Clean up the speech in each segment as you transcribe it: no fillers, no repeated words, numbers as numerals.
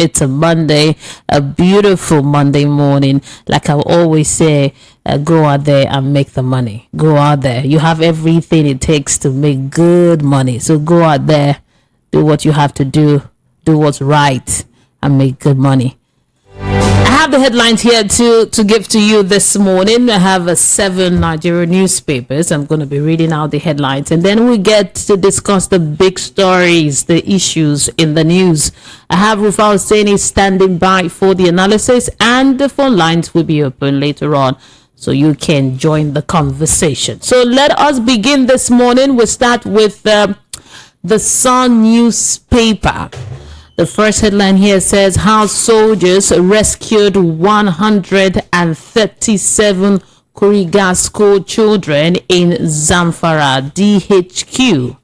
It's a Monday, a beautiful Monday morning. Like I always say, go out there and make the money. Go out there. You have everything it takes to make good money. So go out there, do what you have to do what's right, and make good money. I have the headlines here to give to you this morning. I have 7 Nigerian newspapers. I'm going to be reading out the headlines, and then we get to discuss the big stories, the issues in the news. I have Rufai Oseni standing by for the analysis, and the phone lines will be open later on, so you can join the conversation. So let us begin this morning. We'll start with the Sun newspaper. The first headline here says, how soldiers rescued 137 Kuriga school children in Zamfara DHQ.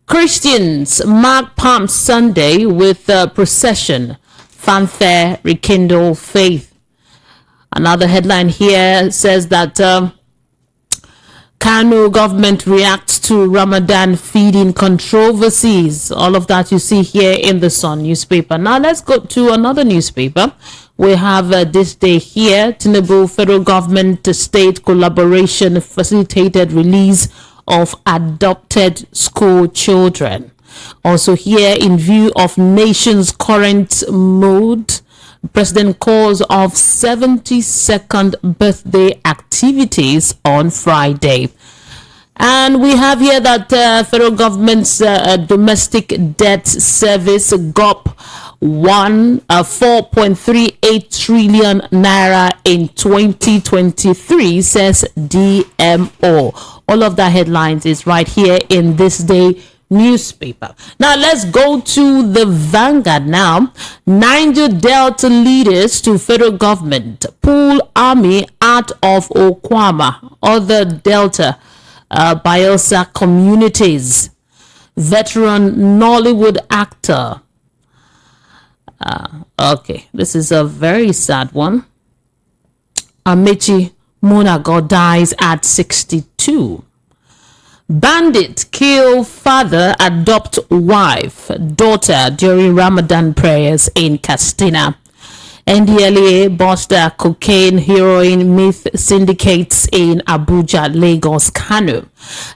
Christians mark Palm Sunday with a procession. Fanfare rekindle faith. Another headline here says that Kano government reacts to Ramadan feeding controversies. All of that you see here in the Sun newspaper. Now let's go to another newspaper. We have this day here, Tinubu federal government to state collaboration facilitated release of adopted school children. Also here, in view of nation's current mood, President calls off 72nd birthday activities on Friday. And we have here that federal government's domestic debt service GOP won 4.38 trillion naira in 2023, says DMO. All of the headlines is right here in this day newspaper. Now let's go to the Vanguard now. Niger Delta leaders to federal government pull army out of Okwama, other Delta Bayelsa communities. Veteran Nollywood actor. Okay, this is a very sad one. Amechi Munago dies at 62. Bandit kill father, adopt wife, daughter during Ramadan prayers in Kaduna. NDLEA bust cocaine, heroin, meth syndicates in Abuja, Lagos, Kano.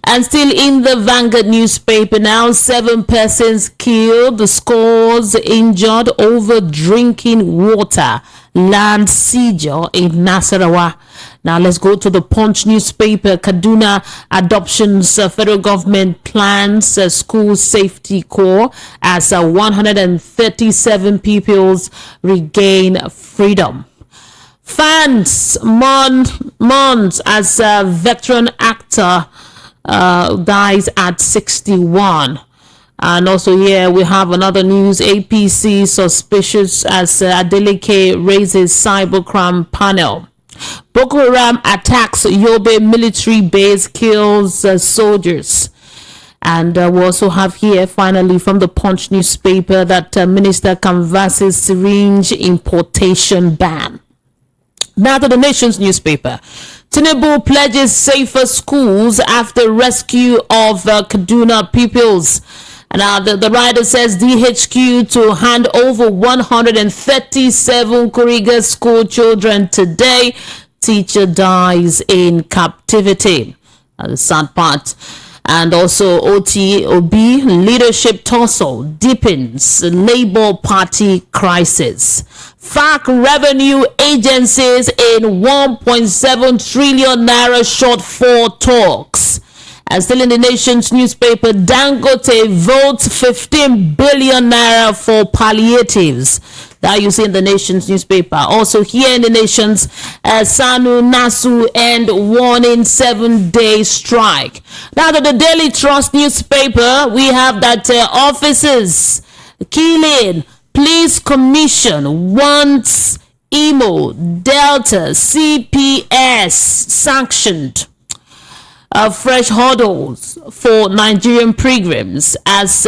And still in the Vanguard newspaper now, 7 persons killed, scores injured over drinking water, land seizure in Nasarawa. Now let's go to the Punch newspaper. Kaduna adoptions, federal government plans school safety corps as 137 pupils regain freedom. Fans mourns as a veteran actor dies at 61. And also here we have another news. APC suspicious as Adeleke raises cybercrime panel. Boko Haram attacks Yobe military base, kills soldiers. And we also have here finally from the Punch newspaper that minister canvasses syringe importation ban. Now to the Nation's newspaper. Tinubu pledges safer schools after rescue of Kaduna pupils. Now the writer says DHQ to hand over 137 Kuriga school children today. Teacher dies in captivity. The sad part. And also OTOB leadership tussle deepens Labour Party crisis. FAC revenue agencies in 1.7 trillion naira shortfall talks. And still in the Nation's newspaper, Dangote votes 15 billion naira for palliatives. That you see in the Nation's newspaper. Also here in the Nation's, Sanu Nasu end warning 7-day strike. Now to the Daily Trust newspaper, we have that officers killing police commission wants Imo Delta CPS sanctioned. Fresh hurdles for Nigerian pilgrims as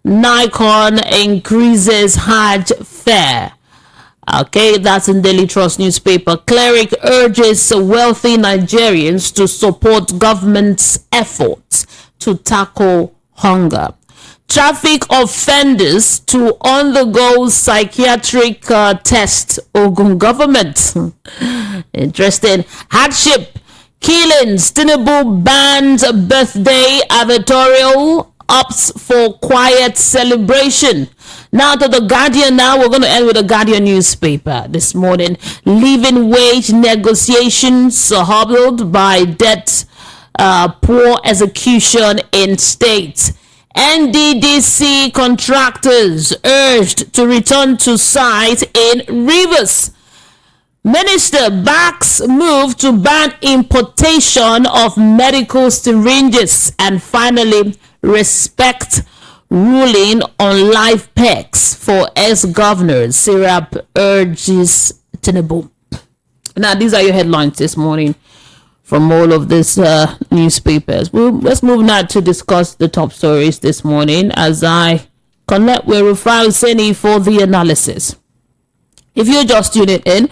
Nikon increases Hajj fare. Okay, that's in Daily Trust newspaper. Cleric urges wealthy Nigerians to support government's efforts to tackle hunger. traffic offenders to undergo psychiatric test. Ogun government. Interesting. Hardship. Killings. Tinubu bans birthday avatorial. Opts for quiet celebration. Now to the Guardian. Now we're going to end with the Guardian newspaper this morning. Living wage negotiations hobbled by debt, poor execution in states. NDDC contractors urged to return to site in Rivers. Minister backs move to ban importation of medical syringes. And finally, respect ruling on life packs for ex-governors. Syrup urges Tinubu. Now, these are your headlines this morning from all of these newspapers. Let's move now to discuss the top stories this morning as I connect with Rufai Oseni for the analysis. If you're just tuning in,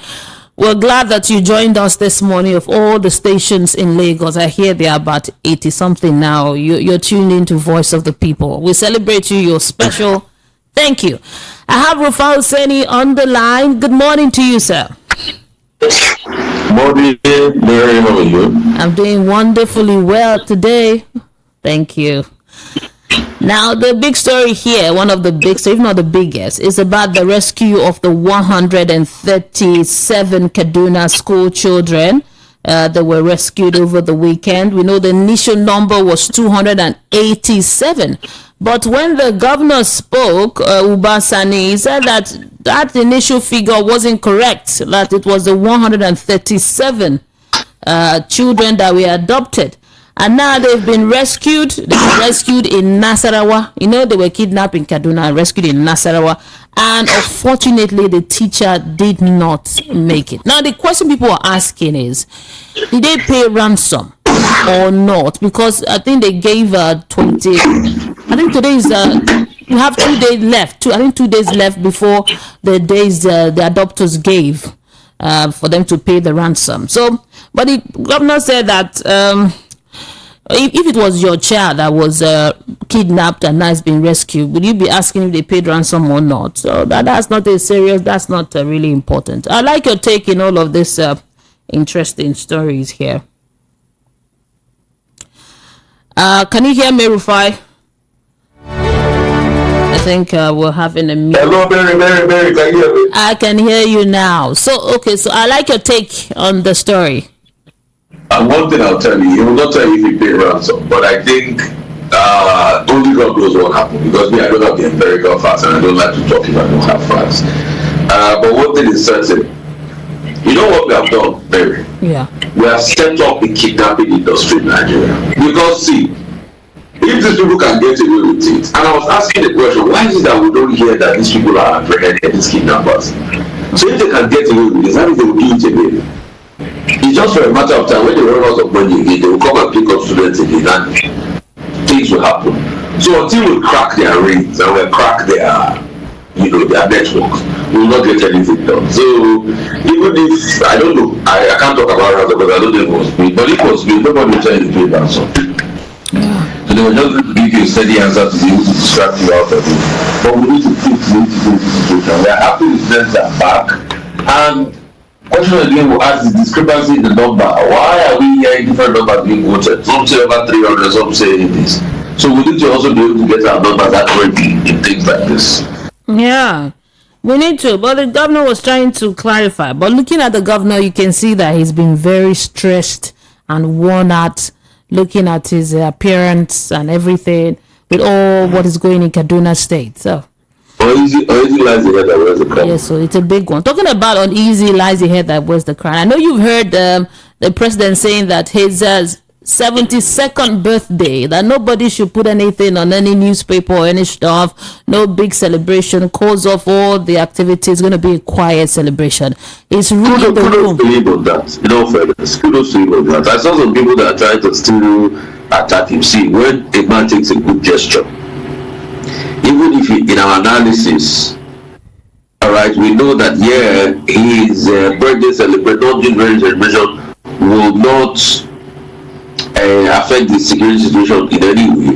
we're glad that you joined us this morning. Of all the stations in Lagos, I hear there are about 80 something now. You're tuned into Voice of the People. We celebrate you. You're special. Thank you. I have Rufai Oseni on the line. Good morning to you, sir. Morning, Mary. How are you? I'm doing wonderfully well today. Thank you. Now, the big story here, one of the big, if not the biggest, is about the rescue of the 137 Kaduna school children that were rescued over the weekend. We know the initial number was 287. But when the governor spoke, Ubasani, he said that initial figure wasn't correct, that it was the 137 children that were adopted. And now they've been rescued. They were rescued in Nasarawa. You know, they were kidnapped in Kaduna and rescued in Nasarawa. And unfortunately, the teacher did not make it. Now, the question people are asking is, did they pay ransom or not? Because I think they gave 20. I think today is, you have 2 days left. 2 days left before the days the adopters gave for them to pay the ransom. So, but the governor said that if it was your child that was kidnapped and now has been rescued, would you be asking if they paid ransom or not? So that's not a serious, that's not really important. I like your take in all of this interesting stories here. Can you hear me, Rufai? I think we're having a meeting. Hello, Mary, can you hear me? I can hear you now. So, okay, so I like your take on the story. And one thing I'll tell you, he will not tell you if he paid ransom, but I think only God knows what happened, because me, I don't have the empirical facts and I don't like to talk if I don't have facts. But one thing is certain, you know what we have done, Mary? Yeah. We have set up the kidnapping industry in Nigeria. Because see, if these people can get away with it, and I was asking the question, why is it that we don't hear that these people are apprehended, these kidnappers? So if they can get away with this, how do they will do it again? It's just for a matter of time. When they run out of money again, they will come and pick up students again and things will happen. So until we crack their rings and we crack their their networks, we will not get anything done. So even if, I don't know, I can't talk about ransom because I don't know if it was me, but if it was me, nobody will tell you to pay ransom. So they will just give you a steady answer to be able to distract you out of it. But we need to fix the situation. We are happy the students are back, and question again will ask the discrepancy in the number. Why are we hearing different numbers being quoted? Some say over 300, some say this. So we need to also be able to get our numbers accurate in things like this. Yeah, we need to. But the governor was trying to clarify. But looking at the governor, you can see that he's been very stressed and worn out, looking at his appearance and everything with all what is going in Kaduna State. So. Uneasy lies the head that wears the crown. Yes, so it's a big one. Talking about uneasy lies the head that wears the crown. I know you've heard the president saying that his 72nd birthday, that nobody should put anything on any newspaper or any stuff, no big celebration, calls off all the activities, it's going to be a quiet celebration. It's really the room. Kudos to him on that. You know, kudos to him on that. I saw some people that are trying to still attack him. See, when a man takes a good gesture, even if in our analysis, all right, we know that his birthday celebration will not affect the security situation in any way.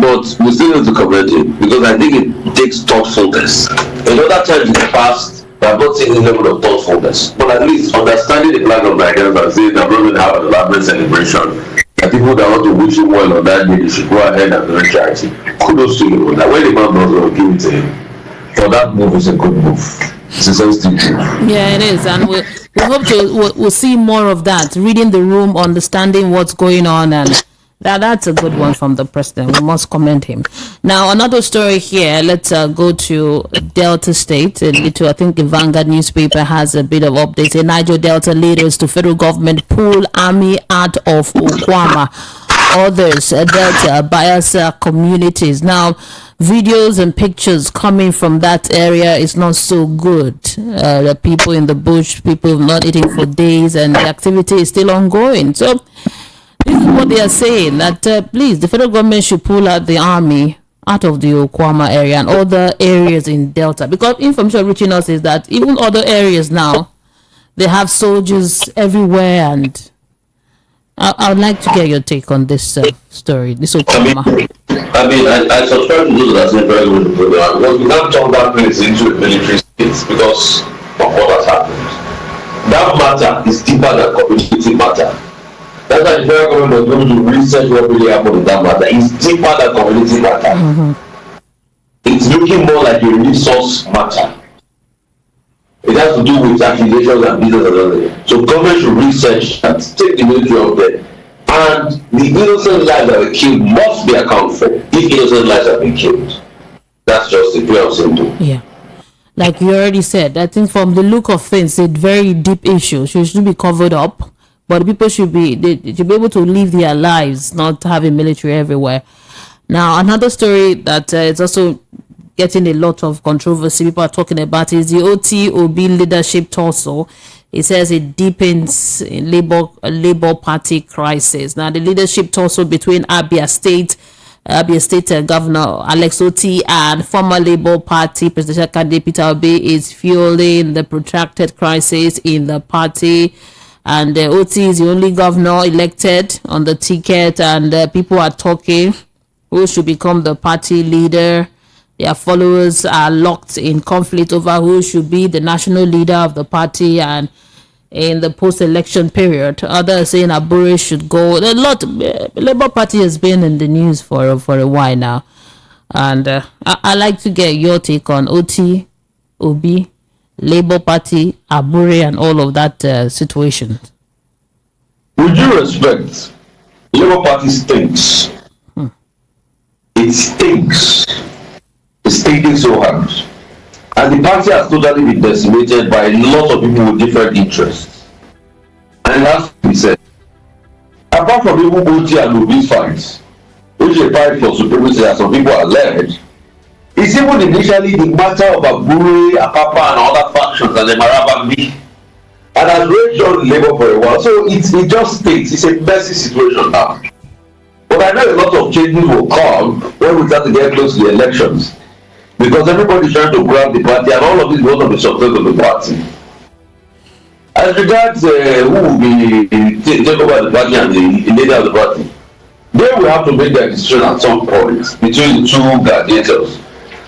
but we still need to commend him because I think it takes thoughtfulness. In other times in the past, we have not seen this level of thoughtfulness, but at least understanding the plan of Nigerians and saying that we're going to have an elaborate celebration. The people that want to wish him well on that day, they should go ahead and do charity. Kudos to you. That when the man knows what give it to him, for that move is a good move. It's a sensitive move. Yeah, it is, and we hope to we'll see more of that. Reading the room, understanding what's going on, and that's a good one from the president. We must commend him. Now, another story here. Let's go to Delta State. I think the Vanguard newspaper has a bit of updates. The Niger Delta leaders to federal government pull army out of Okwama. Others, Delta, Bayelsa communities. Now, videos and pictures coming from that area is not so good. The people in the bush, people not eating for days, and the activity is still ongoing. So, this is what they are saying, that please, the federal government should pull out the army out of the Okwama area and other areas in Delta. Because information reaching us is that even other areas now, they have soldiers everywhere. And I would like to get your take on this story, this Okwama. I subscribe to those that say very good program because we can't turn that place into a military state because of what has happened. That matter is deeper than community matter. That's why the federal government was going to research what really happened in that matter. It's deeper than community matter. It's looking more like a resource matter. It has to do with accusations and business and other. So government should research and take the military up there. And the innocent lives that were killed must be accounted for if innocent lives have been killed. That's just the way of simple. Yeah. Like you already said, I think from the look of things, it's a very deep issue. So it should be covered up. But people should be able to live their lives, not having military everywhere. Now, another story that is also getting a lot of controversy, people are talking about, is the OTOB leadership tussle. It says it deepens in Labour Party crisis. Now, the leadership tussle between Abia State Governor Alex Oti and former Labour Party presidential candidate Peter Obi is fueling the protracted crisis in the party. And Oti is the only governor elected on the ticket, and people are talking who should become the party leader. Their followers are locked in conflict over who should be the national leader of the party and in the post-election period. Others saying Abure should go. A lot. Labour Party has been in the news for a while now. And I like to get your take on Oti, Obi, Labour Party, Abure, and all of that situation. With due respect, Labour Party stinks. It stinks. It's stinking so hard. And the party has totally been decimated by a lot of people with different interests. And it has to be said. Apart from people Oti and Obi's fights, which they fight for supremacy as some people are led, it's even initially the matter of Abure, Apapa, and other factions and the Marabambi. And has raged on Labour for a while. So it just stinks. It's a messy situation now. But I know a lot of changes will come when we start to get close to the elections. Because everybody's trying to grab the party, and all of this goes on the success of the party. As regards who will be take over the party and the leader of the party, they will have to make their decision at some point between the two gladiators.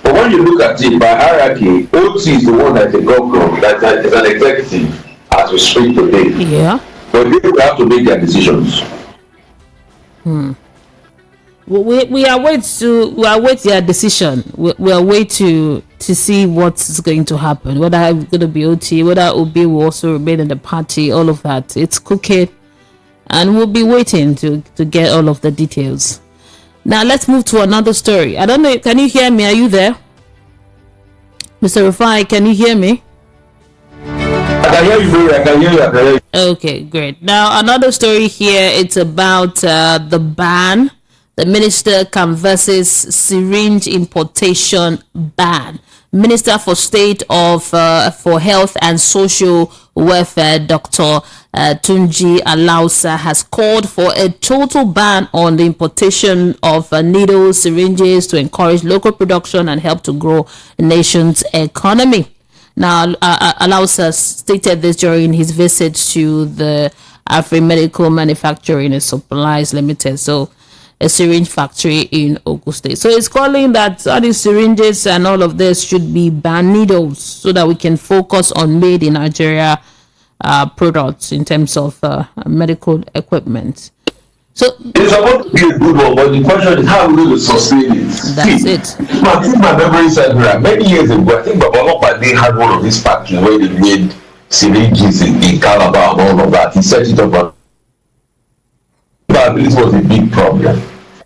But when you look at it by hierarchy, OT is the one that is a governor, that is an executive as we speak today. Yeah. But they will have to make their decisions. We await their decision. We await to see what's going to happen. Whether it's going to be OT, whether Obi will also remain in the party, all of that. It's cooking, and we'll be waiting to get all of the details. Now let's move to another story. I don't know. Can you hear me? Are you there, Mr. Rufai? Can you hear me? I can hear you, bro. I can hear you. Okay, great. Now another story here. It's about the ban. The minister canvasses syringe importation ban. Minister for State for Health and Social Welfare, Dr. Tunji Alausa, has called for a total ban on the importation of needles, syringes to encourage local production and help to grow the nation's economy. Now, Alausa stated this during his visit to the Afri Medical Manufacturing and Supplies Limited. So, a syringe factory in Ogun State. So it's calling that all these syringes and all of this should be banned needles so that we can focus on made in Nigeria products in terms of medical equipment. So it's supposed to be a good one, but the question is how we will sustain it. That's it. I think my memory serves me right. Many years ago, I think Baba Mopade had one of these factories where they made syringes in Calabar and all of that. He set it up. This was a big problem.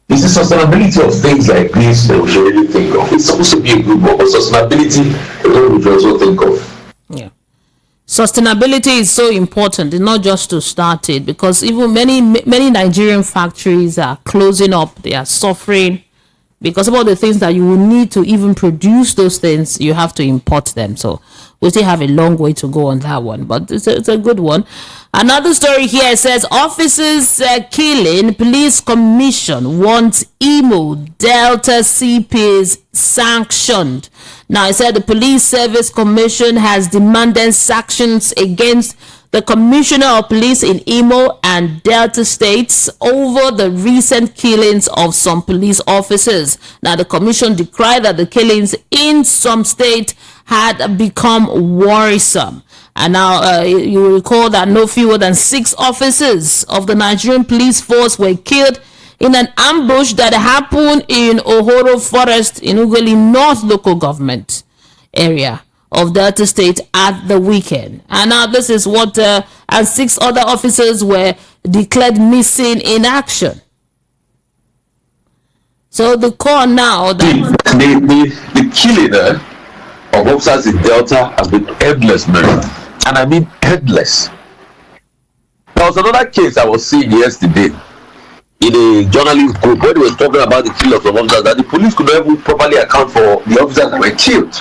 It's the sustainability of things like this that we should really think of. It's supposed to be a good one, but sustainability is what we should also think of. Yeah. Sustainability is so important. It's not just to start it, because even many Nigerian factories are closing up. They are suffering because of all the things that you will need to even produce those things, you have to import them. So we still have a long way to go on that one, but it's a good one. Another story here says officers killing, police commission wants Imo Delta CPs sanctioned. Now, it said the police service commission has demanded sanctions against the commissioner of police in Imo and Delta states over the recent killings of some police officers. Now, the commission decried that the killings in some states had become worrisome. And now you will recall that no fewer than 6 officers of the Nigerian police force were killed in an ambush that happened in Ohoro Forest in Ughelli North local government area of Delta State at the weekend. And now this is what and 6 other officers were declared missing in action. So the call now that the killing of officers in Delta has been endless, man. And I mean endless. There was another case I was seeing yesterday in a journalist group where they were talking about the killing of some officers that the police could not even properly account for the officers that were killed.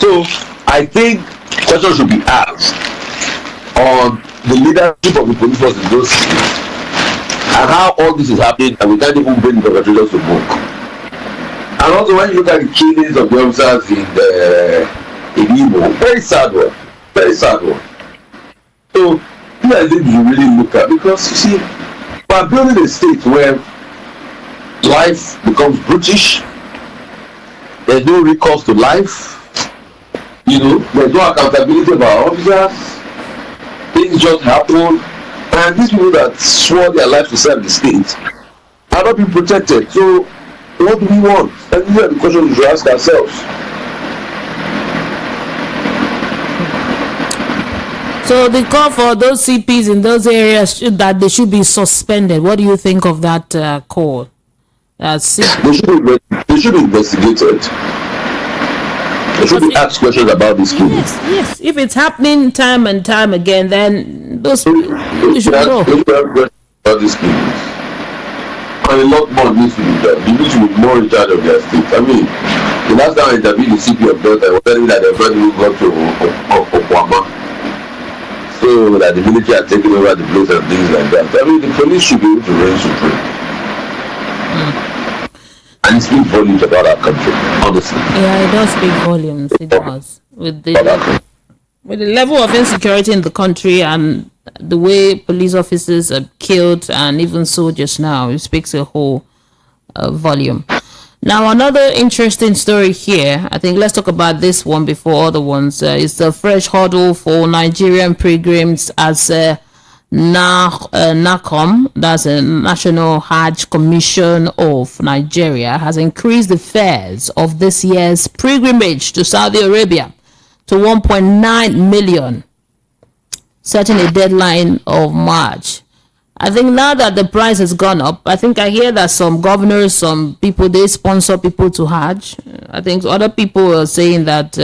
So I think questions should be asked on the leadership of the police force in those cities and how all this is happening, and we can't even bring the perpetrators to book. And also when you look at the killings of the officers in Igbo, very sad one. So these are things you really look at, because you see, we're building a state where life becomes brutish, there's no recourse to life, there's no accountability of our officers, things just happen, and these people that swore their life to serve the state are not being protected. So what do we want? And these are the questions we should ask ourselves. So the call for those CPs in those areas that they should be suspended. What do you think of that call? They should be investigated. They should be asked questions about this case. Yes. If it's happening time and time again, then those people should know. About this case. And a lot more needs to be done. They need to be more in charge of their state. I mean, the last time I interviewed the CP of Delta, I was telling me that they've already got to Okwama. So that the military are taking over the place and things like that. I mean, the police should be able to reign supreme. And it speaks volumes about our country, honestly. Yeah, it does speak volumes. It does. With the level of insecurity in the country and the way police officers are killed and even soldiers now, it speaks a whole volume. Now, another interesting story here, I think let's talk about this one before other ones, is the fresh hurdle for Nigerian pilgrims as NACOM, that's a National Hajj Commission of Nigeria, has increased the fares of this year's pilgrimage to Saudi Arabia to 1.9 million, setting a deadline of March. I think now that the price has gone up, I think I hear that some governors, some people, they sponsor people to Hajj. I think other people are saying that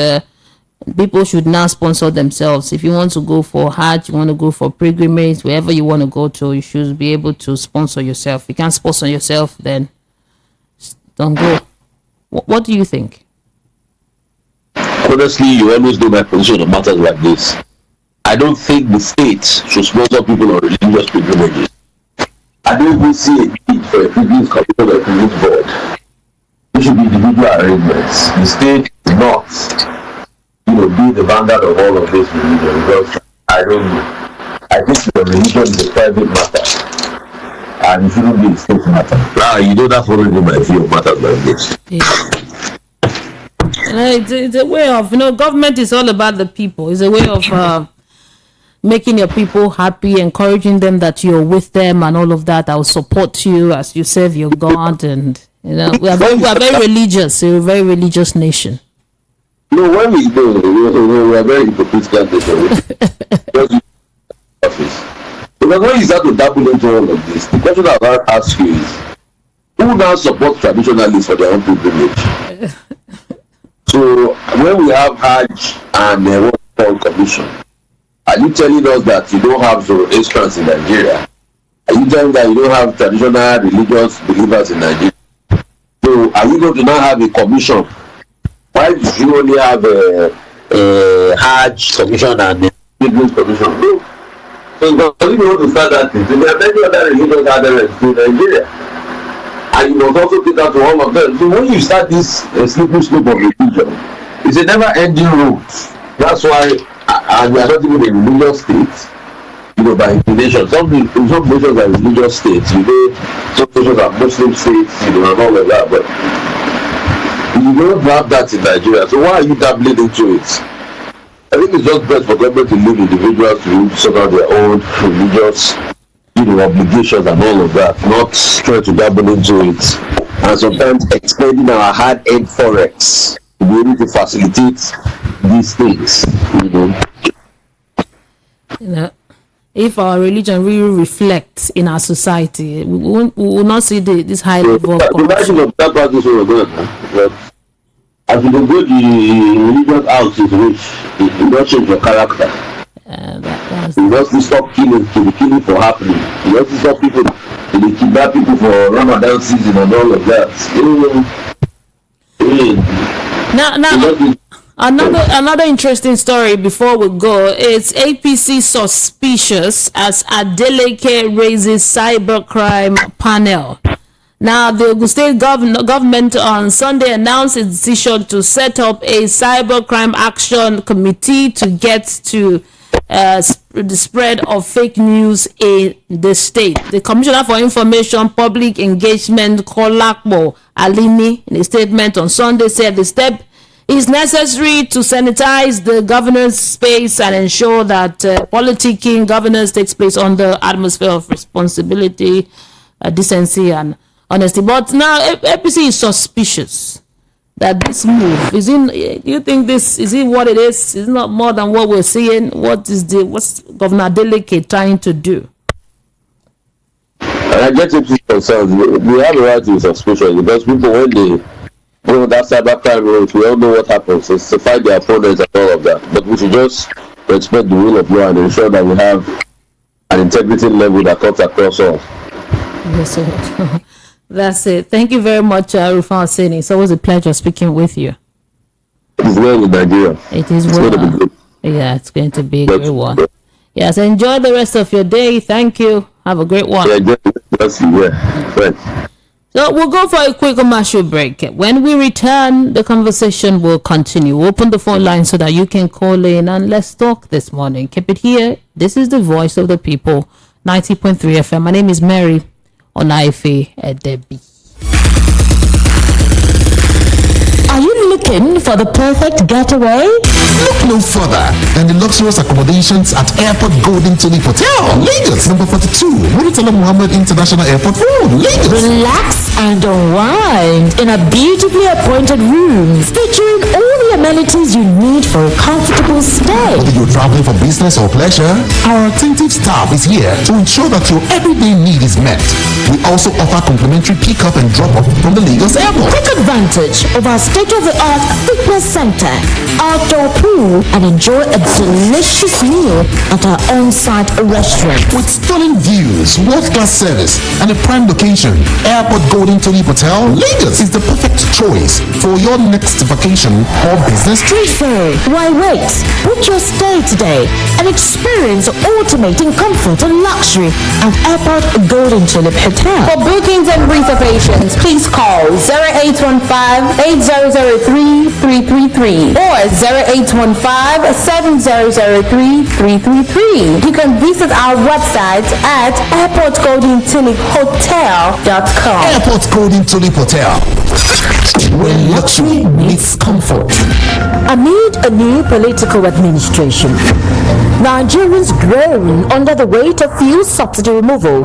people should now sponsor themselves. If you want to go for Hajj, you want to go for pilgrimage, wherever you want to go to, you should be able to sponsor yourself. If you can't sponsor yourself, then don't go. What do you think? Honestly, you always know my position on matters like this. I don't think the state should sponsor people on religious pilgrimages. I don't even see a need for a pilgrimage commission or a pilgrimage board. There should be individual arrangements. The state is not, be the vanguard of all of this religion, because I think the religion is a private matter. and it shouldn't be a state matter. Now, you know that's already my view of matters like this. It's a way of, government is all about the people. It's a way of making your people happy, encouraging them that you're with them and all of that. I will support you as you serve your God. And, we are very religious. We're a very religious nation. No, when we go, we are very hypocritical nation. Because when you start to dabble into all of this, the question I want to ask you is, who now supports traditionalists for their own privilege? So when we have Hajj and what we call commission, are you telling us that you don't have Zoroastrians in Nigeria? Are you telling that you don't have traditional religious believers in Nigeria? So are you going to now have a commission? Why do you only have a Hajj commission and a Pilgrims commission? No. So because you want to start that thing, there are many other religious adherents in Nigeria. And you must also take out to all of them. So when you start this slippery slope of religion, it's a never-ending road. That's why, and we are not even a religious state, by inclination. Some nations are religious states, some nations are Muslim states, and all of that. But you don't have that in Nigeria. So why are you dabbling into it? I think it's just best for government to leave individuals to sort out their own religious obligations and all of that, not try to dabble into it, and sometimes expending our hard-earned forex to be able to facilitate these things. If our religion really reflects in our society, we will not see this high level of corruption. As you go to the religious house is rich, you don't change your character. You just stop killing to the killing for happening. You just stop people to the kidnap people for Ramadan season and all of that. Now, another interesting story before we go is APC suspicious as Adeleke raises cybercrime panel. Now, the Ogun State government on Sunday announced its decision to set up a cybercrime action committee to get to the spread of fake news in the state. The Commissioner for Information Public Engagement, Kolakbo Alini, in a statement on Sunday said the step is necessary to sanitize the governance space and ensure that politicking governance takes place under atmosphere of responsibility, decency, and honesty. But now APC is suspicious that this move do you think this is it what it is? It's not more than what we're seeing. What's Governor Adeleke trying to do? And I get APC concerns. We have a right to be suspicious because people, when they that cybercrime rate, we all know what happens. It's to fight their opponents and all of that. But we should just respect the rule of law and ensure that we have an integrity level that cuts across all. Yes, sir. That's it. Thank you very much, Rufai Oseni. It's always a pleasure speaking with you. It is well in Nigeria. It is well. Yeah, it's going to be a great one. Yes, enjoy the rest of your day. Thank you. Have a great one. Yeah. So we'll go for a quick commercial break. When we return, the conversation will continue. Open the phone line so that you can call in and let's talk this morning. Keep it here. This is the voice of the people, 90.3 FM. My name is Mary Onaife Edebi. Are you looking for the perfect getaway? Look no further than the luxurious accommodations at Airport Golden Tulip Hotel, Lagos, number 42, Muritala Muhammad International Airport Road, Lagos. Relax and unwind in a beautifully appointed room featuring all the amenities you need for a comfortable stay. Whether you're traveling for business or pleasure, our attentive staff is here to ensure that your everyday need is met. We also offer complimentary pick-up and drop-off from the Lagos Airport. Take advantage of our state-of-the-art fitness center, outdoor pool, and enjoy a delicious meal at our on-site restaurant. With stunning views, world-class service, and a prime location, Airport Golden Tulip Hotel, Lagos is the perfect choice for your next vacation or business trip. So, why wait? Book your stay today and experience automating comfort and luxury at Airport Golden Tulip Hotel. For bookings and reservations, please call 0815-8003-333 or 0815-7003-333. You can visit our website at airportgoldentuliphotel.com. Airport Golden Tulip Hotel, where luxury meets comfort. Amid a new political administration, Nigerians groan under the weight of fuel subsidy removal.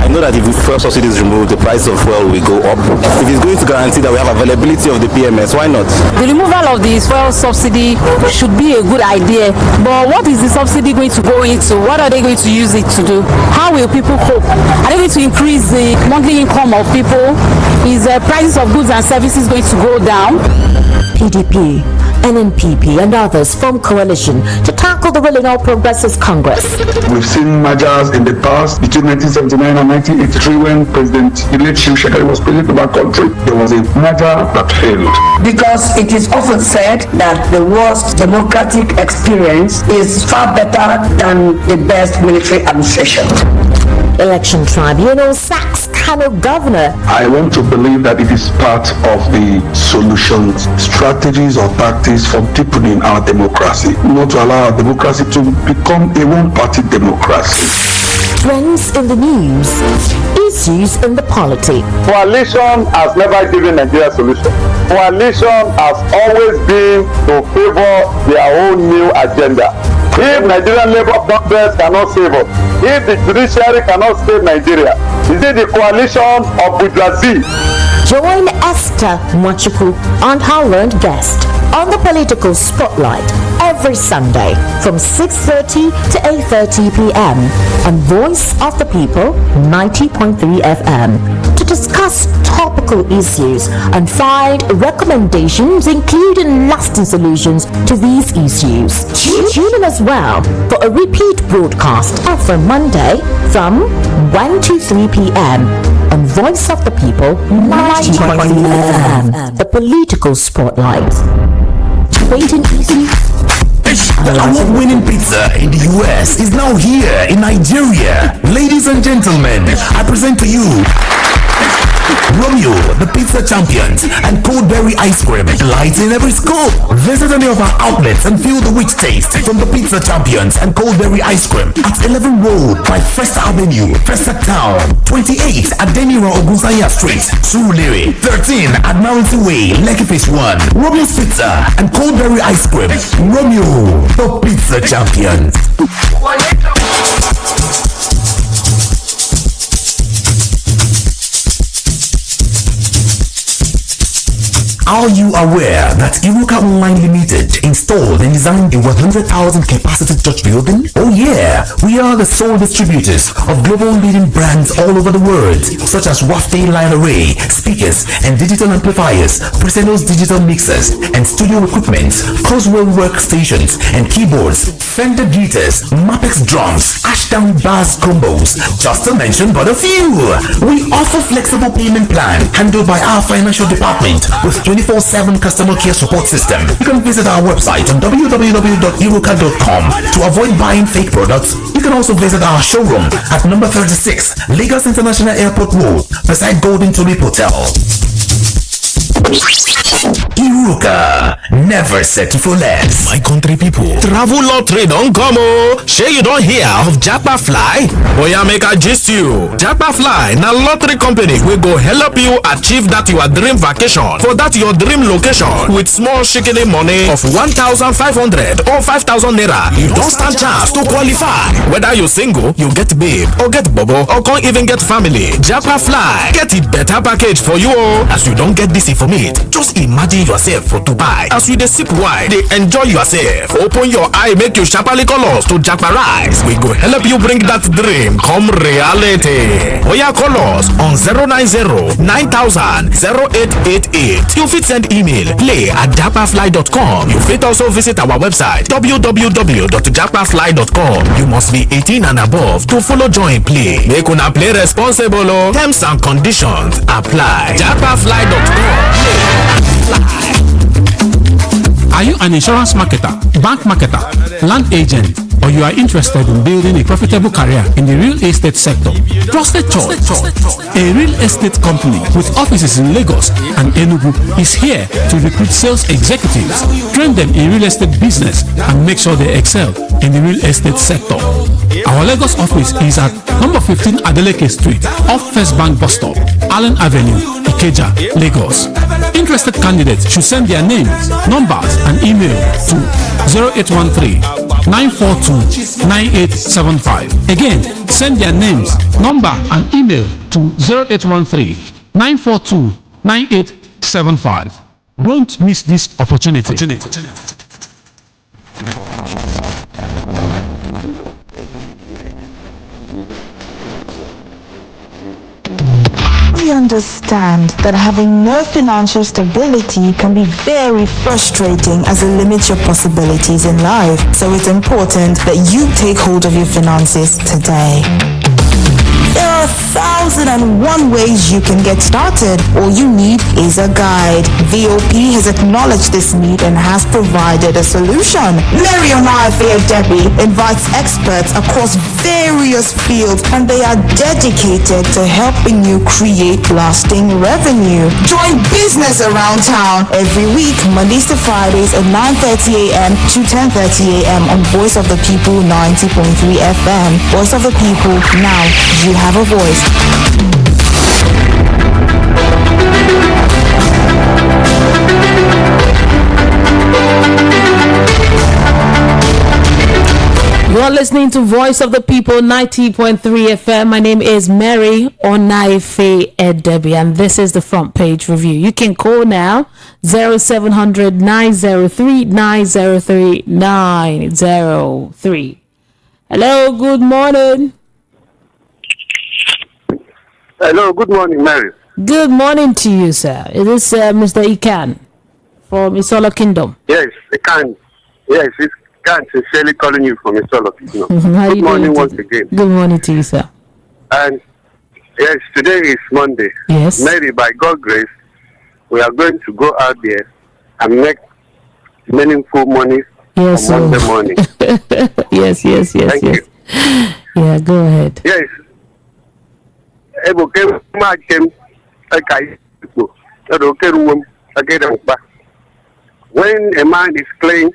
I know that if the fuel subsidy is removed, the price of fuel will go up. If it's going to guarantee that we have availability of the PMS, why not? The removal of the fuel subsidy should be a good idea, but what is the subsidy going to go into? What are they going to use it to do? How will people cope? Are they going to increase the monthly income of people? Is the prices of goods and services going to go down? PDP, NNPP and others form coalition to tackle the ruling All Progressives Congress. We've seen mergers in the past between 1979 and 1983 when President-elect Shekari was president of our country. There was a merger that failed. Because it is often said that the worst democratic experience is far better than the best military administration. Election Tribunal sacks Kano governor. I want to believe that it is part of the solutions, strategies or tactics for deepening our democracy, not to allow our democracy to become a one-party democracy. Trends in the news, issues in the polity. Coalition has never given Nigeria a solution. Coalition has always been to favor their own new agenda. If Nigerian Labour Congress cannot save us, if the judiciary cannot save Nigeria, is it the coalition of bourgeoisie? Join Esther Mwachukwu and her learned guest on the Political Spotlight every Sunday from 6:30 to 8:30 p.m. on Voice of the People 90.3 FM to discuss topical issues and find recommendations including lasting solutions to these issues. Tune in as well for a repeat broadcast every Monday from 1 to 3 p.m. on Voice of the People 90.3 FM. The Political Spotlight. Waiting easy. The award-winning pizza in the US is now here in Nigeria. Ladies and gentlemen, I present to you Romeo, the pizza champions, and cold berry ice cream delights in every scoop. Visit any of our outlets and feel the rich taste from the pizza champions and cold berry ice cream at 11 Road by First Avenue, First Town, 28 at Denira Ogunsanya Street, Surulere, 13 at Mountain Way, Lekki Phase 1. Romeo's Pizza and cold berry ice cream. Romeo, the pizza champions. Are you aware that Iruka Online Limited installed and designed a 100,000 capacity church building? Oh yeah, we are the sole distributors of global leading brands all over the world, such as Wafday Line Array, speakers and digital amplifiers, Presendo's digital mixers and studio equipment, Coswell workstations and keyboards, Fender guitars, Mapex drums, Ashdown bass combos, just to mention but a few. We offer flexible payment plan handled by our financial department with 24/7 customer care support system. You can visit our website on www.iruka.com to avoid buying fake products. You can also visit our showroom at number 36 Lagos International Airport Road beside Golden Tulip Hotel. Iruka, never settle for less. My country people, travel lottery don't come oh. Sure you don't hear of Japa Fly? Oh yeah, make a gist you. Japa Fly, na lottery company we go help you achieve that your dream vacation for that your dream location with small shikini money of 1,500 or 5,000 naira. You don't stand chance to qualify. Whether you single, you get babe or get bobo or can't even get family. Japa Fly, get it better package for you oh. As you don't get this information, just imagine yourself for Dubai. As you dey sip wine, dey enjoy yourself. Open your eye, make you sharply colors to Japa Rise. We go help you bring that dream come reality. Oya call us on 090-9000-0888. You fit send email play@japafly.com. You fit also visit our website www.japafly.com. You must be 18 and above to follow join play. Make una play responsible oh. Terms and conditions apply. Japafly.com. Play. Fly. Are you an insurance marketer, bank marketer, land agent, or you are interested in building a profitable career in the real estate sector? Trusted Choice, a real estate company with offices in Lagos and Enugu, is here to recruit sales executives, train them in real estate business, and make sure they excel in the real estate sector. Our Lagos office is at number 15 Adeleke Street, off First Bank Bus Stop, Allen Avenue, Ikeja, Lagos. Interested candidates should send their names, numbers, and email to 0813-942-9875. Again, send their names, number, and email to 0813-942-9875. Don't miss this opportunity. We understand that having no financial stability can be very frustrating as it limits your possibilities in life. So it's important that you take hold of your finances today. There are 1,001 ways you can get started. All you need is a guide. VOP has acknowledged this need and has provided a solution. Mary Onafe Debbie invites experts across various fields, and they are dedicated to helping you create lasting revenue. Join Business Around Town every week, Mondays to Fridays at 9:30 a.m. to 10:30 a.m. on Voice of the People 90.3 FM. Voice of the People, now you have a voice. You're listening to Voice of the People 90.3 FM. My name is Mary Onaife Edebi, and this is the front page review. You can call now 0700 903 903 903. Hello, good morning. Hello, good morning, Mary. Good morning to you, sir. It is Mr. Ikan from Isolo Kingdom. Yes, Ikan. Yes, it's Ikan sincerely calling you from Isolo Kingdom. Good morning once again. Good morning to you, sir. And yes, today is Monday. Yes. Mary, by God's grace, we are going to go out there and make meaningful money on Monday morning. Yes. Thank you. Yeah, go ahead. Yes. When a man is clearing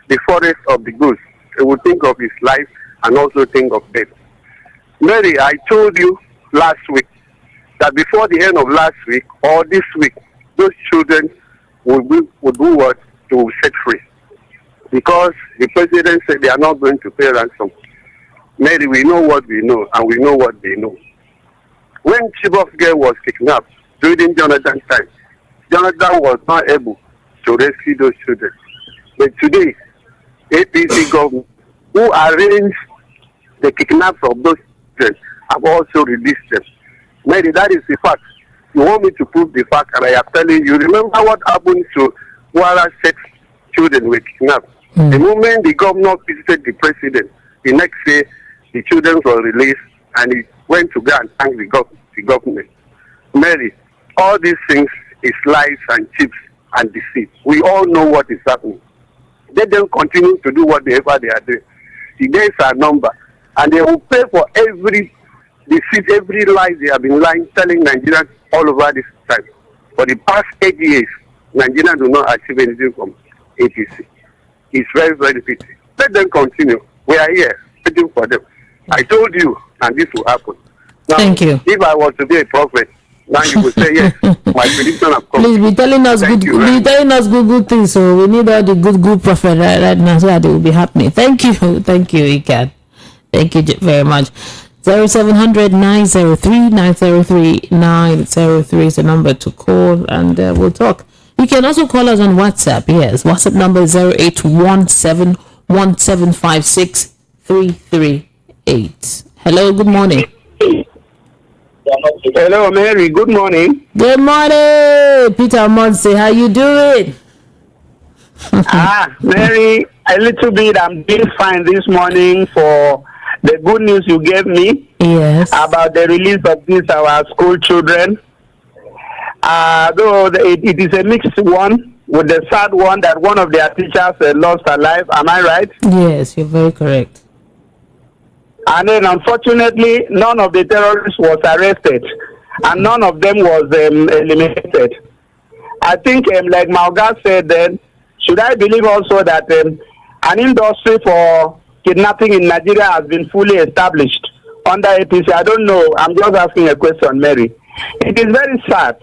the forest of the goods, he will think of his life and also think of death. Mary, I told you last week that before the end of last week or this week, those children would do what? To set free. Because the president said they are not going to pay ransom. Mary, we know what we know and we know what they know. When Chibok's girl was kidnapped during Jonathan's time, Jonathan was not able to rescue those children. But today, APC government, who arranged the kidnaps of those children, have also released them. Mary, that is the fact. You want me to prove the fact, and I am telling you, remember what happened to Wara 6 children were kidnapped. The moment the governor visited the president, the next day, the children were released, and he went to go and thank the government. Mary, all these things is lies and chips and deceit. We all know what is happening. Let them continue to do whatever they are doing. The days are numbered, and they will pay for every deceit, every lie they have been lying, telling Nigerians all over this time. For the past 8 years, Nigerians do not achieve anything from APC. It's very, very pity. Let them continue. We are here waiting for them. I told you, and this will happen. Now, thank you. If I was to be a prophet, now you will say yes. My prediction has come. Please be telling us good things. So we need all the good prophet right now so that it will be happening. Thank you, Ikan. Thank you very much. 0700 903 903 903 is the number to call, and we'll talk. You can also call us on WhatsApp. Yes, WhatsApp number is 0817 1756 338. Hello, good morning. Hello, Mary. Good morning. Good morning, Peter Monse. How you doing? Mary, a little bit. I'm doing fine this morning for the good news you gave me. Yes. About the release of our school children. Though it is a mixed one, with the sad one that one of their teachers lost her life. Am I right? Yes, you're very correct. And then unfortunately, none of the terrorists was arrested and none of them was eliminated. I think, like Malga said then, should I believe also that an industry for kidnapping in Nigeria has been fully established under APC? I don't know. I'm just asking a question, Mary. It is very sad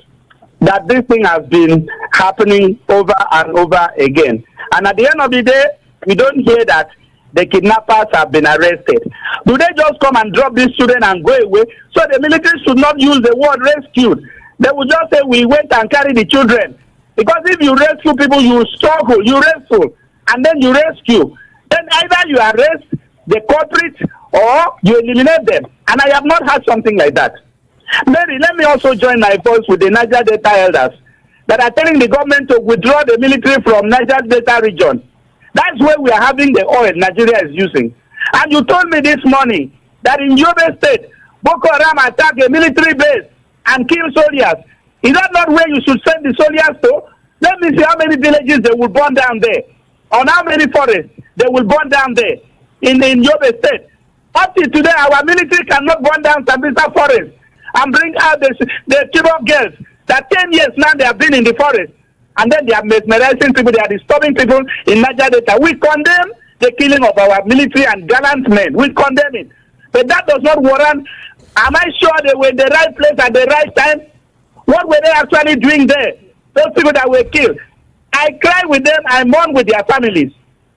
that this thing has been happening over and over again. And at the end of the day, we don't hear that the kidnappers have been arrested. Do they just come and drop these children and go away? So the military should not use the word rescued. They will just say, we went and carried the children. Because if you rescue people, you struggle, you wrestle, and then you rescue. Then either you arrest the culprit or you eliminate them. And I have not heard something like that. Mary, let me also join my voice with the Niger Delta elders that are telling the government to withdraw the military from Niger Delta region. That's where we are having the oil Nigeria is using. And you told me this morning that in Yobe State, Boko Haram attacked a military base and killed soldiers. Is that not where you should send the soldiers to? Let me see how many villages they will burn down there. On how many forests they will burn down there in Yobe State. Up to today, our military cannot burn down Sambisa forest and bring out the Chibok girls that 10 years now they have been in the forest. And then they are mesmerizing people, they are disturbing people in Niger Delta. We condemn the killing of our military and gallant men. We condemn it. But that does not warrant. Am I sure they were in the right place at the right time? What were they actually doing there? Those people that were killed. I cry with them, I mourn with their families.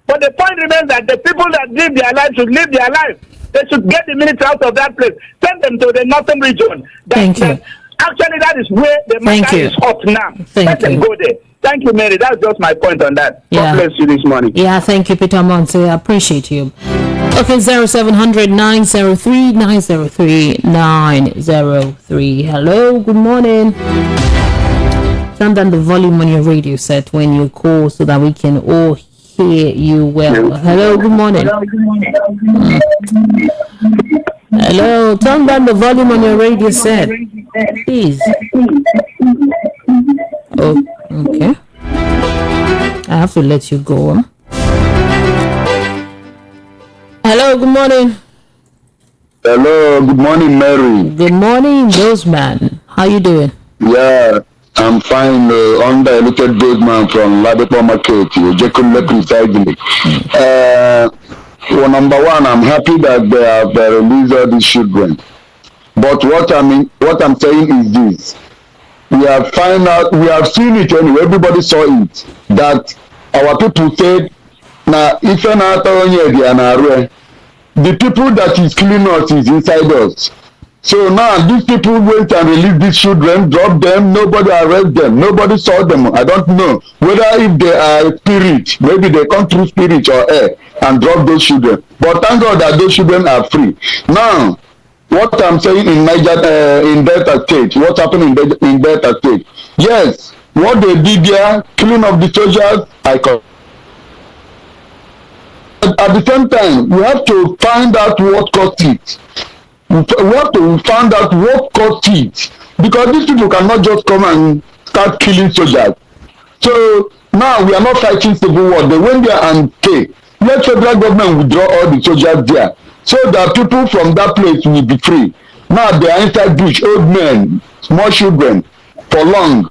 But the point remains that the people that live their life should live their life. They should get the military out of that place. Send them to the northern region. Thank you. Actually, that is where the matter is hot now. Let them go there. Thank you, Mary. That's just my point on that. God bless you this morning. Yeah, thank you, Peter Monte. I appreciate you. Okay, 0700 903 903 903. Hello, good morning. Turn down the volume on your radio set when you call so that we can all hear you well. Hello, good morning. Hello, turn down the volume on your radio set, please. Oh, okay. I have to let you go. Hello, good morning. Hello, good morning, Mary. Good morning, Bozeman. How you doing? Yeah, I'm fine. Under-elected Bozeman from Ladepo Market, Jekyll precisely. Well, number one, I'm happy that they have released all these children. But what I'm saying is this. We have seen it anyway, everybody saw it, that our people said, the people that is killing us is inside us. So now these people went and released these children, dropped them, nobody arrested them, nobody saw them. I don't know whether if they are spirit, maybe they come through spirit or air and drop those children. But thank God that those children are free. Now, what I'm saying in in Delta State, what happened in Delta State? Yes, what they did there, killing of the soldiers, at the same time, we have to find out what caused it. We have to find out what caused it. Because these people cannot just come and start killing soldiers. So now we are not fighting civil war. They went there and say, let federal government withdraw all the soldiers there. So that people from that place will be free. Now they are inside bush, old men, small children, for long.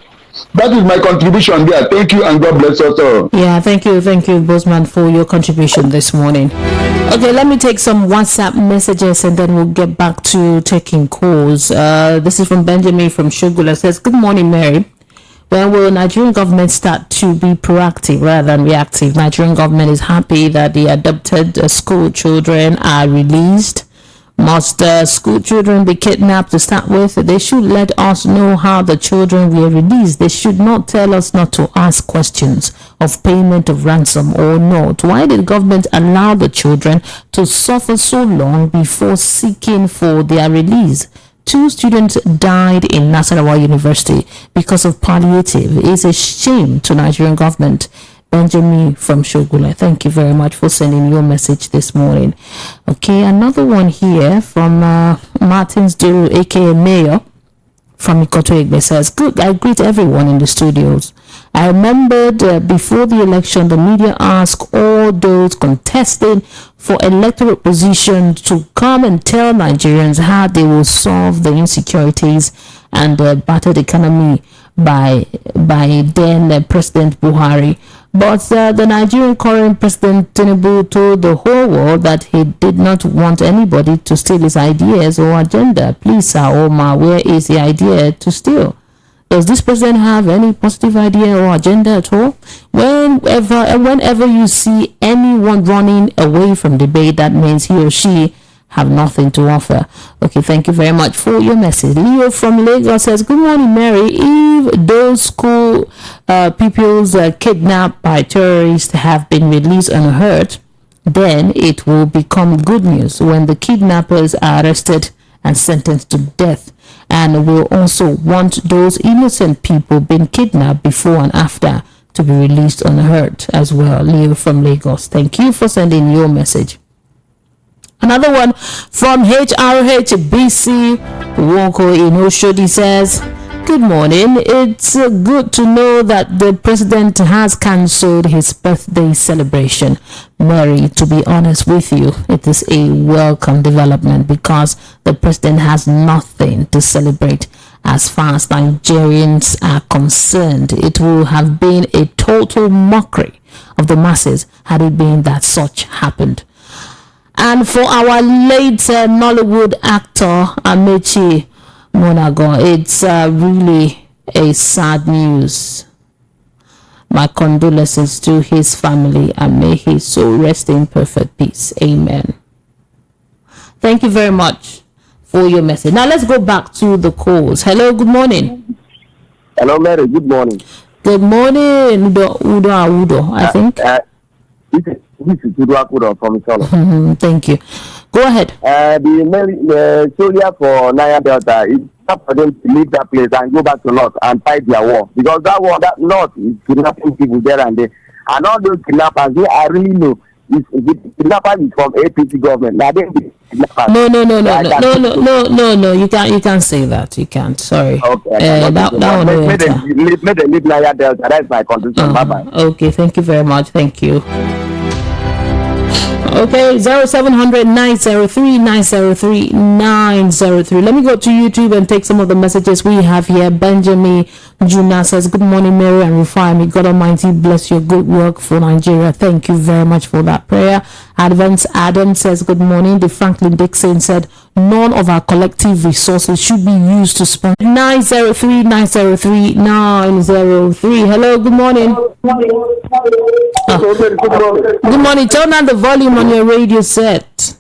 That is my contribution there. Thank you and God bless us all. Yeah, thank you, Bozeman, for your contribution this morning. Okay, let me take some WhatsApp messages and then we'll get back to taking calls. This is from Benjamin from Shogula. Says, good morning, Mary. When will Nigerian government start to be proactive rather than reactive? Nigerian government is happy that the adopted school children are released. Must school children be kidnapped to start with? They should let us know how the children were released. They should not tell us not to ask questions of payment of ransom or not. Why did government allow the children to suffer so long before seeking for their release? 2 students died in Nasarawa University because of palliative. It's a shame to Nigerian government. Benjamin from Shogula. Thank you very much for sending your message this morning. Okay, another one here from Martins Duru, aka Mayor from Ikoto Egbe, says, good, I greet everyone in the studios. I remembered before the election, the media asked all those contesting for electoral position to come and tell Nigerians how they will solve the insecurities and the battered economy by then President Buhari. But the Nigerian current President Tinubu told the whole world that he did not want anybody to steal his ideas or agenda. Please, Sir Omar, where is the idea to steal? Does this president have any positive idea or agenda at all? Whenever you see anyone running away from debate, that means he or she have nothing to offer. Okay, thank you very much for your message. Leo from Lagos says, good morning, Mary. If those school pupils kidnapped by terrorists have been released unhurt, then it will become good news when the kidnappers are arrested and sentenced to death. And we'll also want those innocent people being kidnapped before and after to be released unhurt as well. Leo from Lagos, thank you for sending your message. Another one from HRHBC Woko in Oshodi says, good morning. It's good to know that the president has cancelled his birthday celebration. Mary, to be honest with you, it is a welcome development because the president has nothing to celebrate. As far as Nigerians are concerned, it will have been a total mockery of the masses had it been that such happened. And for our late Nollywood actor Amechi Monago, it's really a sad news. My condolences to his family, and may his soul rest in perfect peace. Amen. Thank you very much for your message. Now let's go back to the calls. Hello, good morning. Hello, Mary. Good morning. Good morning, Udo, I think. This is Udo from Solo. Thank you. Go ahead. The soldier for Naya Delta, it's not for them to leave that place and go back to North and fight their war. Because that North is kidnapping people there and there. And all those kidnappers, they I really know, kidnappers is from APC government. Now they kidnappers. No. You can't say that. You can't. Sorry. Okay. That one. Let them leave Naya Delta. That's my condition. Bye-bye. Okay. Thank you very much. Thank you. Okay, 0700 903 903 903. Let me go to YouTube and take some of the messages we have here. Benjamin Juna says, good morning, Mary and Rufai. May God Almighty bless your good work for Nigeria. Thank you very much for that prayer. Advance Adam says, good morning. The Franklin Dixon said, none of our collective resources should be used to spend. 903 903 903. Hello, good morning. Good morning. Turn on the volume on your radio set.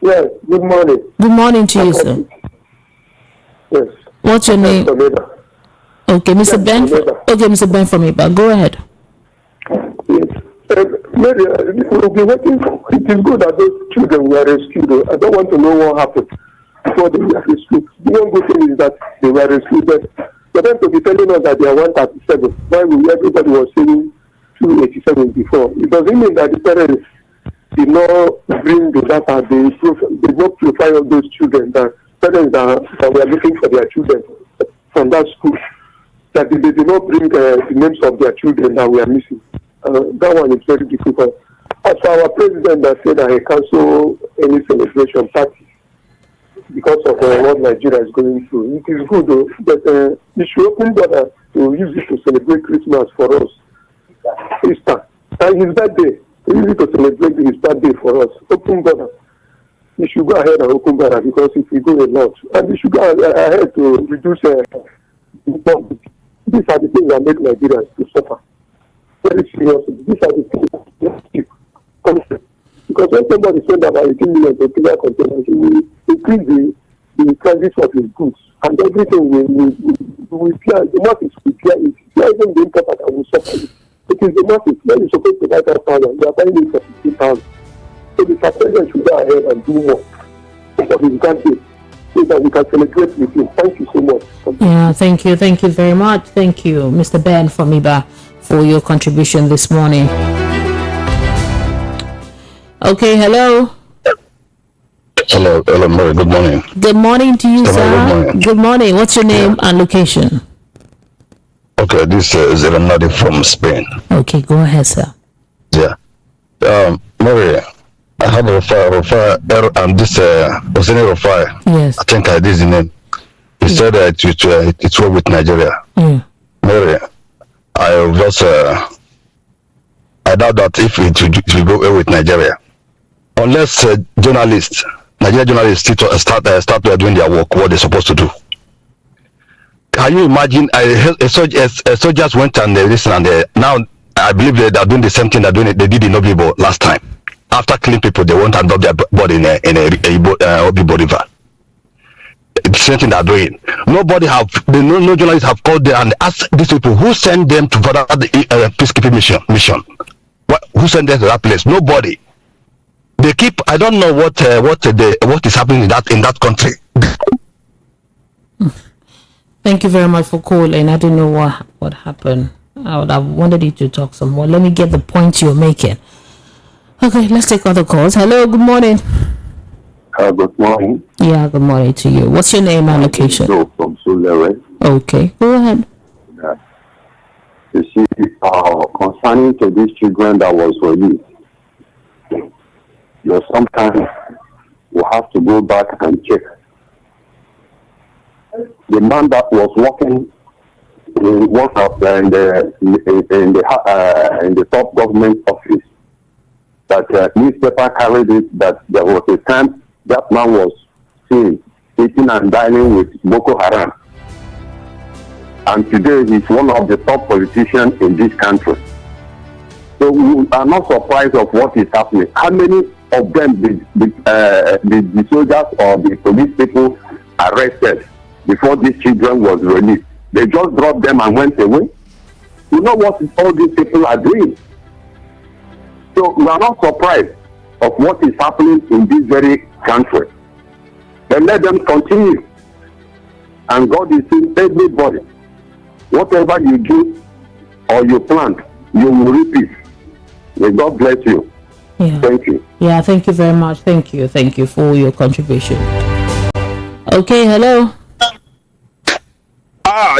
Yes, good morning. Good morning to you, sir. Yes. What's your name? Okay, Mr. Ben. Okay, Mr. Ben from Iba. Go ahead. Yes. Mary, we'll be waiting. It is good that those children were rescued. I don't want to know what happened before they were rescued. The one good thing is that they were rescued. But for them to be telling us that they are 137, while everybody was saying 287 before, it doesn't mean that the parents did not bring the data. They did not profile those children, the parents that were looking for their children from that school, that they did not bring the names of their children that we are missing. That one is very difficult. As for our president that said that he cancelled any celebration party because of what Nigeria is going through, it is good though, but he should open border to use it to celebrate Christmas for us, Easter, and his birthday. Use it to celebrate his birthday for us. Open border. He should go ahead and open border because it will go a lot, and he should go ahead to reduce. These are the things that make Nigerians to suffer. Very seriously. These are the things that keep conflict. Because when somebody spends about 18 million to clear containers, he will increase the prices of his goods. And everything will clear. The market will clear it. Even the importer that will suffer it. It is the market. When you're supposed to buy 5,000, you are buying it for 15,000. So the president should go ahead and do more for his birthday, so that we can celebrate with him. Thank you so much. Yeah, thank you. Thank you very much. Thank you, Mr. Ben from Iba, for your contribution this morning. Okay, hello. Hello, Mary. Good morning. Good morning to you, Hello, sir. good morning. Good morning. What's your name and location? Okay, this is Renati from Spain. Okay, go ahead, sir. Yeah. Mary, I have Rufai, and this Oseni Rufai. Yes. I think this is the name. He said it's war with Nigeria. Mary, I was I doubt that if it will go away with Nigeria, unless Nigerian journalists start doing their work, what they're supposed to do. Can you imagine soldiers went and they listened, and now I believe they are doing the same thing they did in Obibo last time. After killing people, they went and dumped their body in a Obibo River. The same thing they're doing. No journalists have called them and asked these people who sent them to further the peacekeeping mission. Who sent them to that place? Nobody. They keep. I don't know what is happening in that country. Thank you very much for calling. I don't know what happened. I would have wanted you to talk some more. Let me get the point you're making. Okay, let's take other calls. Hello, good morning. Good morning. Yeah, good morning to you. What's your name and location? From Sulere. Okay, go ahead. You see, concerning to these children that was released, sometimes we have to go back and check. The man that was working in the top government office, that newspaper carried it that there was a time that man was seen eating and dining with Boko Haram. And today he's one of the top politicians in this country. So we are not surprised of what is happening. How many of them did the soldiers or the police people arrested before these children was released? They just dropped them and went away. You know what all these people are doing? So we are not surprised of what is happening in this very country. Then let them continue. And God is in everybody. Whatever you do or you plant, you will reap it. May God bless you. Yeah. Thank you. Yeah, thank you very much. Thank you for your contribution. Okay, hello.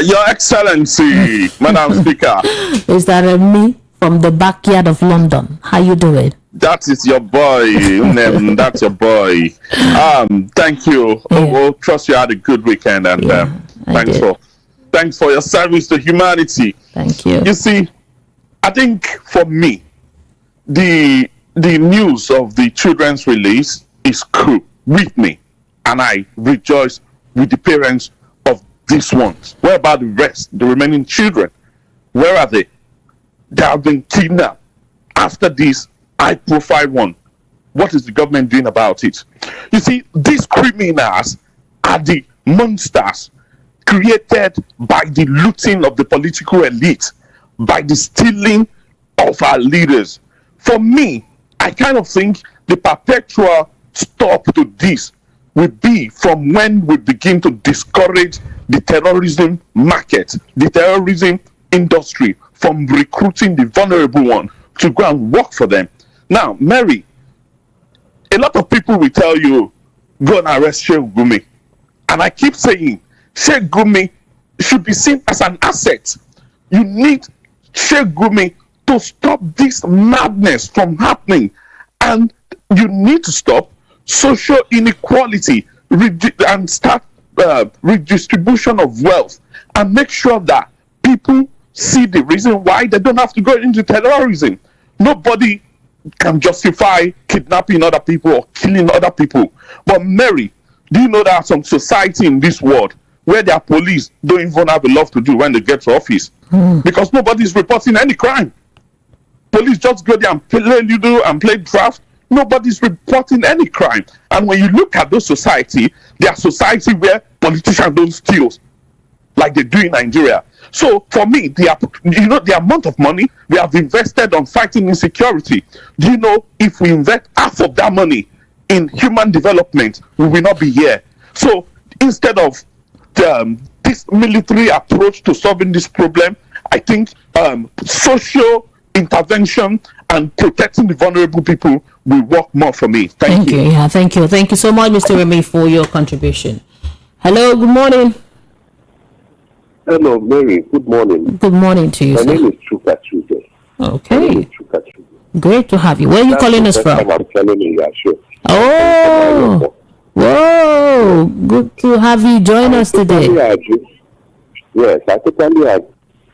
Your Excellency, Madam Speaker. Is that me from the backyard of London? How you doing? That is your boy. That's your boy. Thank you. Yeah. Trust you had a good weekend, and thanks for your service to humanity. Thank you. You see, I think for me, the news of the children's release is cool with me, and I rejoice with the parents of these ones. Where about the rest, the remaining children? Where are they? They have been kidnapped. After this high-profile one, what is the government doing about it? You see, these criminals are the monsters created by the looting of the political elite, by the stealing of our leaders. For me, I kind of think the perpetual stop to this will be from when we begin to discourage the terrorism market, the terrorism industry, from recruiting the vulnerable one to go and work for them. Now, Mary, a lot of people will tell you, go and arrest Sheikh Gumi. And I keep saying, Sheikh Gumi should be seen as an asset. You need Sheikh Gumi to stop this madness from happening. And you need to stop social inequality and start redistribution of wealth, and make sure that people see the reason why they don't have to go into terrorism. Nobody can justify kidnapping other people or killing other people. But Mary, do you know there are some society in this world where their police don't even have a lot to do when they get to office? Because nobody's reporting any crime. Police just go there and play Ludo and play draft. Nobody's reporting any crime. And when you look at those society, they are society where politicians don't steal like they do in Nigeria. So for me, the amount of money we have invested on fighting insecurity, do you know if we invest half of that money in human development, we will not be here. So instead of this military approach to solving this problem, I think social intervention and protecting the vulnerable people will work more for me. Thank you. Yeah, thank you. Thank you so much, Mr. Remy, for your contribution. Hello, good morning. Hello, Mary. Good morning. Good morning to you, My sir. name is Chuka Chude. Okay. Great to have you. Where are you calling us from? I'm telling you, sure. Oh, whoa! Good to have you join us today. Yes, I totally agree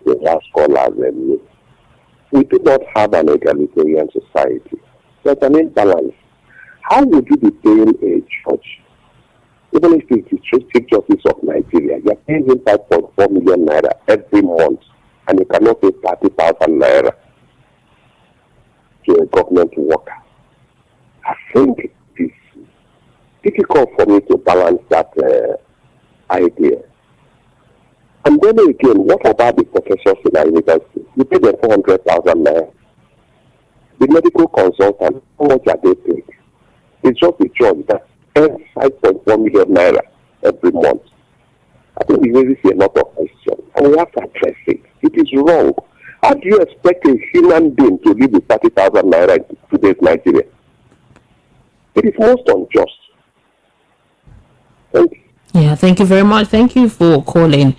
with last callers and me. We do not have an egalitarian society. There's an imbalance. How would you be paying a judge, even if it's the Chief Justice of Nigeria, you're paying him 5.4 million naira every month, and you cannot pay 30,000 naira to a government worker? I think it's difficult for me to balance that idea. And then again, what about the professors in our university? You pay them 400,000 naira. The medical consultant, how much are they paid? It's just a judge that earns 5.1 million naira every month. I think it raises a lot of questions, and we have to address it. It is wrong. How do you expect a human being to live with 30,000 naira in today's Nigeria? It is most unjust. Thank you. Yeah, thank you very much. Thank you for calling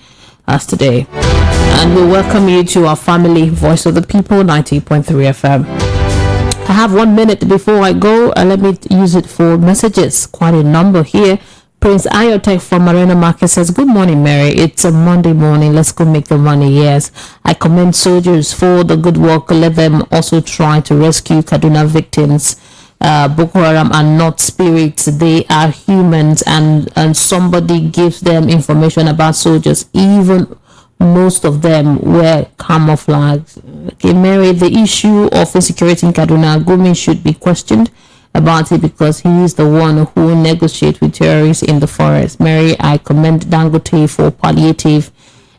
us today. And we welcome you to our family, Voice of the People, 90.3 FM. I have 1 minute before I go, and let me use it for messages. Quite a number here. Prince Ayotek from Marina Market says, good morning, Mary. It's a Monday morning. Let's go make the money. Yes, I commend soldiers for the good work. Let them also try to rescue Kaduna victims. Boko Haram are not spirits. They are humans, and somebody gives them information about soldiers. Even most of them were camouflaged. Okay, Mary, the issue of insecurity in Kaduna, Gumi should be questioned about it because he is the one who negotiates with terrorists in the forest. Mary, I commend Dangote for palliative.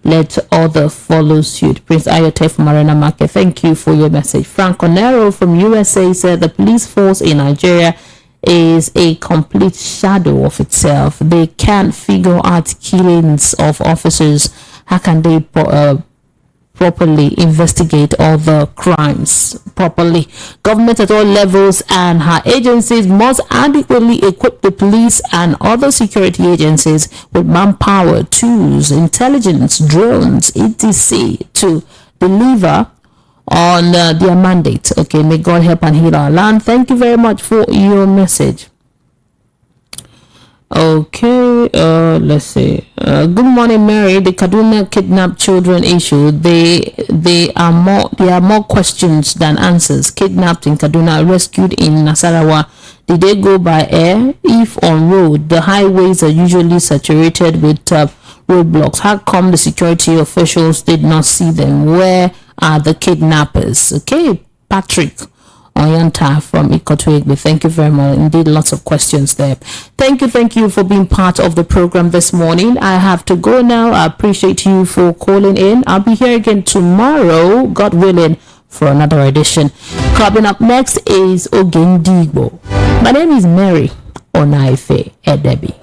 Let others follow suit. Prince Ayote from Arena Market, thank you for your message. Frank Onero from USA said the police force in Nigeria is a complete shadow of itself. They can't figure out killings of officers. How can they properly investigate all the crimes properly? Government at all levels and her agencies must adequately equip the police and other security agencies with manpower, tools, intelligence, drones, etc. to deliver on their mandate. Okay, may God help and heal our land. Thank you very much for your message. Okay, let's see. Good morning, Mary. The Kaduna kidnapped children issue. There are more questions than answers. Kidnapped in Kaduna, rescued in Nasarawa. Did they go by air? If on road, the highways are usually saturated with roadblocks. How come the security officials did not see them? Where are the kidnappers? Okay, Patrick Oyanta from Ikotwegbe. Thank you very much. Indeed, lots of questions there. Thank you for being part of the program this morning. I have to go now. I appreciate you for calling in. I'll be here again tomorrow, God willing, for another edition. Coming up next is Ogendigbo. My name is Mary Onaife Edebi.